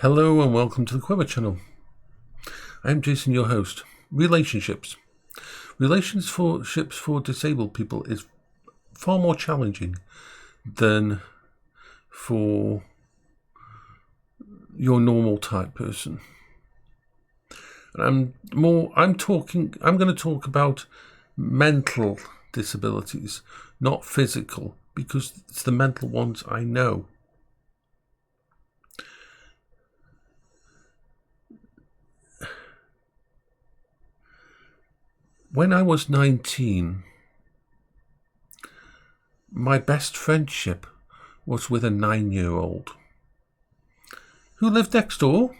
Hello and welcome to the Quiver channel. I am Jason, your host. Relationships. Relationships for disabled people is far more challenging than for your normal type person. And I'm going to talk about mental disabilities, not physical, because it's the mental ones I know. When I was 19, my best friendship was with a 9-year-old who lived next door,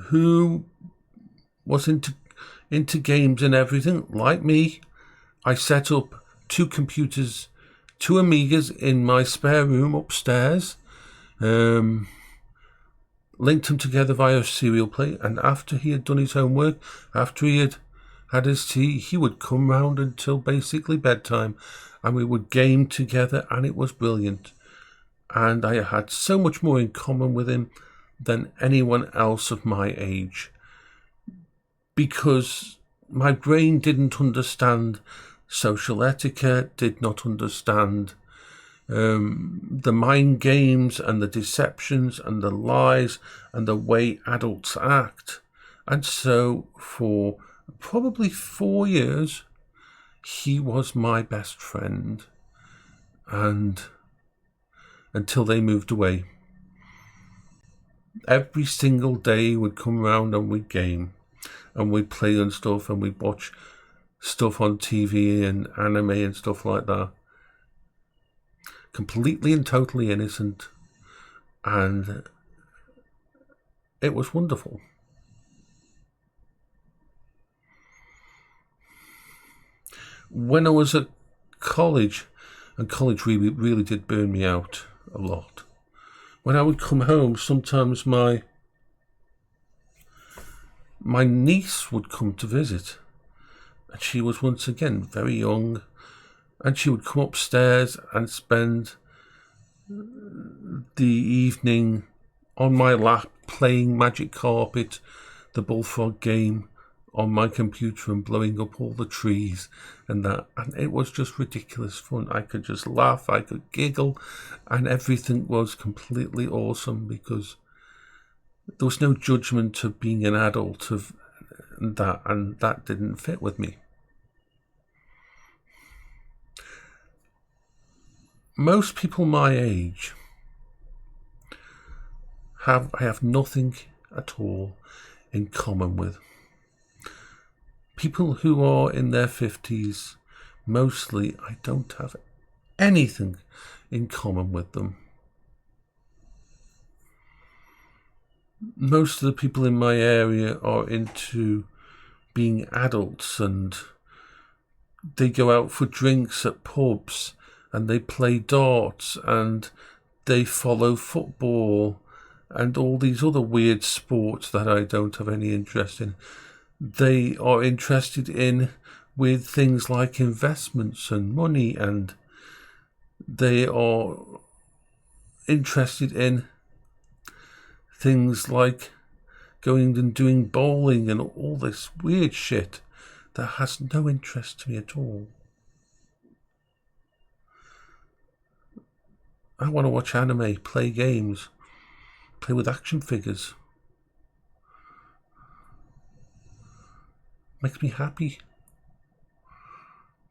who was into games and everything. Like me, I set up 2 computers, 2 Amigas in my spare room upstairs, linked them together via serial play, and after he had done his homework, after he had his tea, he would come round until basically bedtime, and we would game together, and it was brilliant. And I had so much more in common with him than anyone else of my age, because my brain didn't understand social etiquette, did not understand the mind games and the deceptions and the lies and the way adults act. And so for probably 4 years, he was my best friend, and until they moved away. Every single day we'd come round and we'd game, and we'd play and stuff, and we'd watch stuff on TV and anime and stuff like that. Completely and totally innocent, and it was wonderful. When I was at college, and college really did burn me out a lot. When I would come home, sometimes my niece would come to visit, and she was once again very young, and she would come upstairs and spend the evening on my lap playing Magic Carpet, the Bullfrog game, on my computer and blowing up all the trees and that. And it was just ridiculous fun. I could just laugh, I could giggle, and everything was completely awesome because there was no judgment of being an adult and that didn't fit with me. Most people my age I have nothing at all in common with. People who are in their 50s, mostly, I don't have anything in common with them. Most of the people in my area are into being adults, and they go out for drinks at pubs, and they play darts, and they follow football, and all these other weird sports that I don't have any interest in. They are interested in with things like investments and money, and they are interested in things like going and doing bowling and all this weird shit that has no interest to me at all. I want to watch anime, play games, play with action figures. Makes me happy.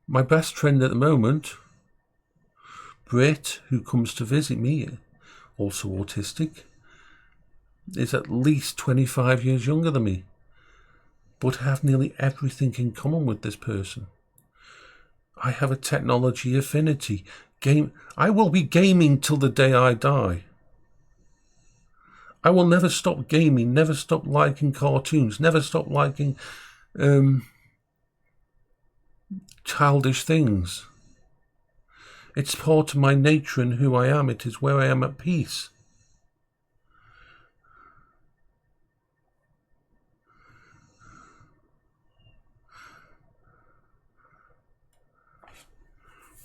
My best friend at the moment, Britt, who comes to visit me, also autistic, is at least 25 years younger than me, but I have nearly everything in common with this person. I have a technology affinity. I will be gaming till the day I die. I will never stop gaming, never stop liking cartoons, never stop liking childish things. It's part of my nature and who I am. It is where I am at peace.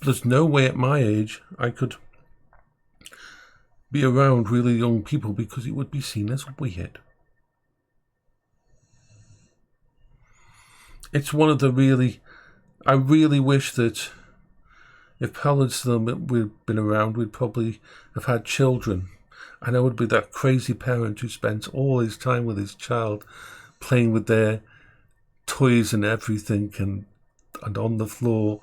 There's no way at my age I could be around really young people because it would be seen as weird. It's one of the I really wish that if Paola and we'd been around, we'd probably have had children. And I would be that crazy parent who spends all his time with his child playing with their toys and everything and on the floor,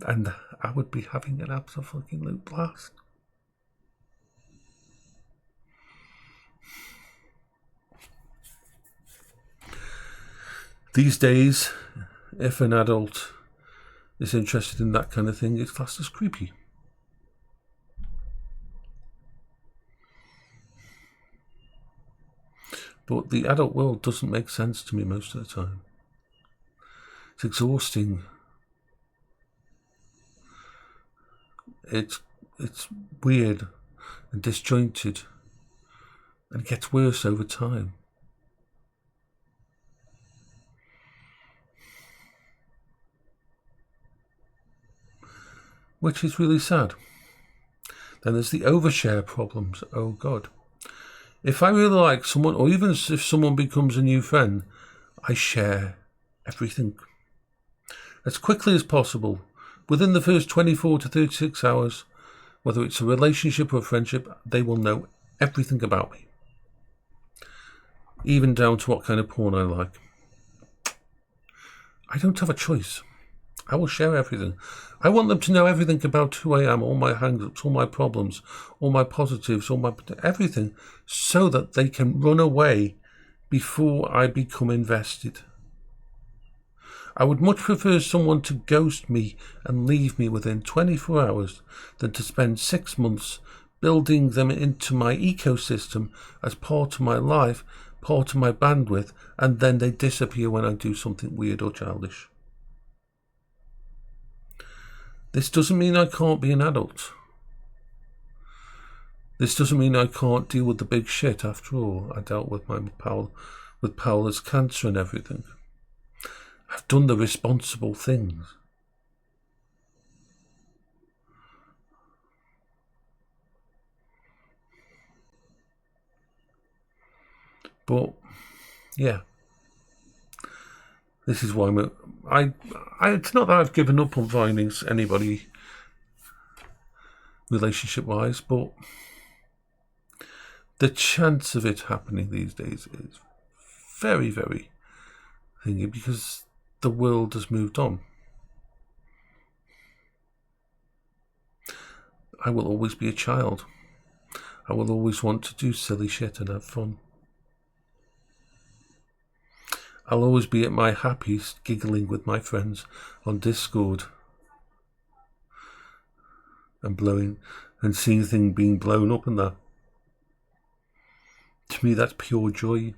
and I would be having an absolute blast. These days, if an adult is interested in that kind of thing, it's classed as creepy. But the adult world doesn't make sense to me most of the time. It's exhausting. It's weird and disjointed, and it gets worse over time. Which is really sad. Then there's the overshare problems. Oh God. If I really like someone, or even if someone becomes a new friend, I share everything. As quickly as possible, within the first 24 to 36 hours, whether it's a relationship or a friendship, they will know everything about me. Even down to what kind of porn I like. I don't have a choice. I will share everything. I want them to know everything about who I am, all my hang-ups, all my problems, all my positives, all my everything, so that they can run away before I become invested. I would much prefer someone to ghost me and leave me within 24 hours than to spend 6 months building them into my ecosystem as part of my life, part of my bandwidth, and then they disappear when I do something weird or childish. This doesn't mean I can't be an adult. This doesn't mean I can't deal with the big shit. After all, I dealt with Paola's cancer and everything. I've done the responsible things. But yeah, this is why it's not that I've given up on finding anybody relationship-wise, but the chance of it happening these days is very, very thingy, because the world has moved on. I will always be a child. I will always want to do silly shit and have fun. I'll always be at my happiest giggling with my friends on Discord and blowing and seeing things being blown up and that. To me, that's pure joy.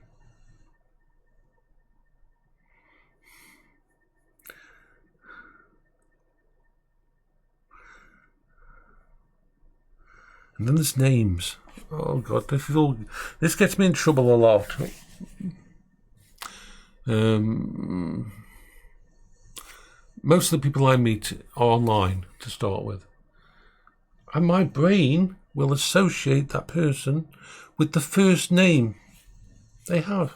And then there's names. Oh God, this gets me in trouble a lot. Most of the people I meet are online to start with, and my brain will associate that person with the first name they have.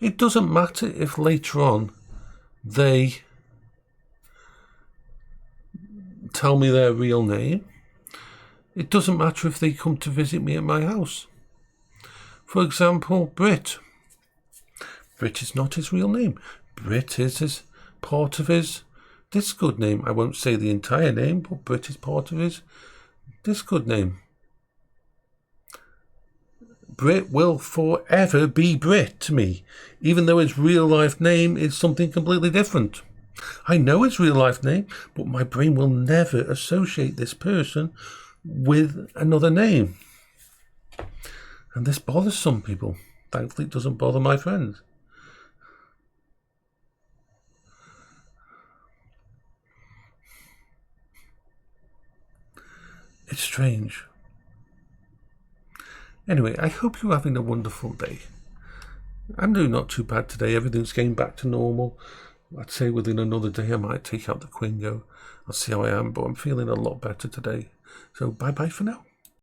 It doesn't matter if later on they tell me their real name. It doesn't matter if they come to visit me at my house. For example, Brit. Brit is not his real name. Brit is his part of his Discord name. I won't say the entire name, but Brit is part of his Discord name. Brit will forever be Brit to me, even though his real life name is something completely different. I know his real life name, but my brain will never associate this person with another name. And this bothers some people. Thankfully, it doesn't bother my friends. It's strange. Anyway, I hope you're having a wonderful day. I'm doing not too bad today. Everything's getting back to normal. I'd say within another day I might take out the Quingo. I'll see how I am, but I'm feeling a lot better today. So bye-bye for now.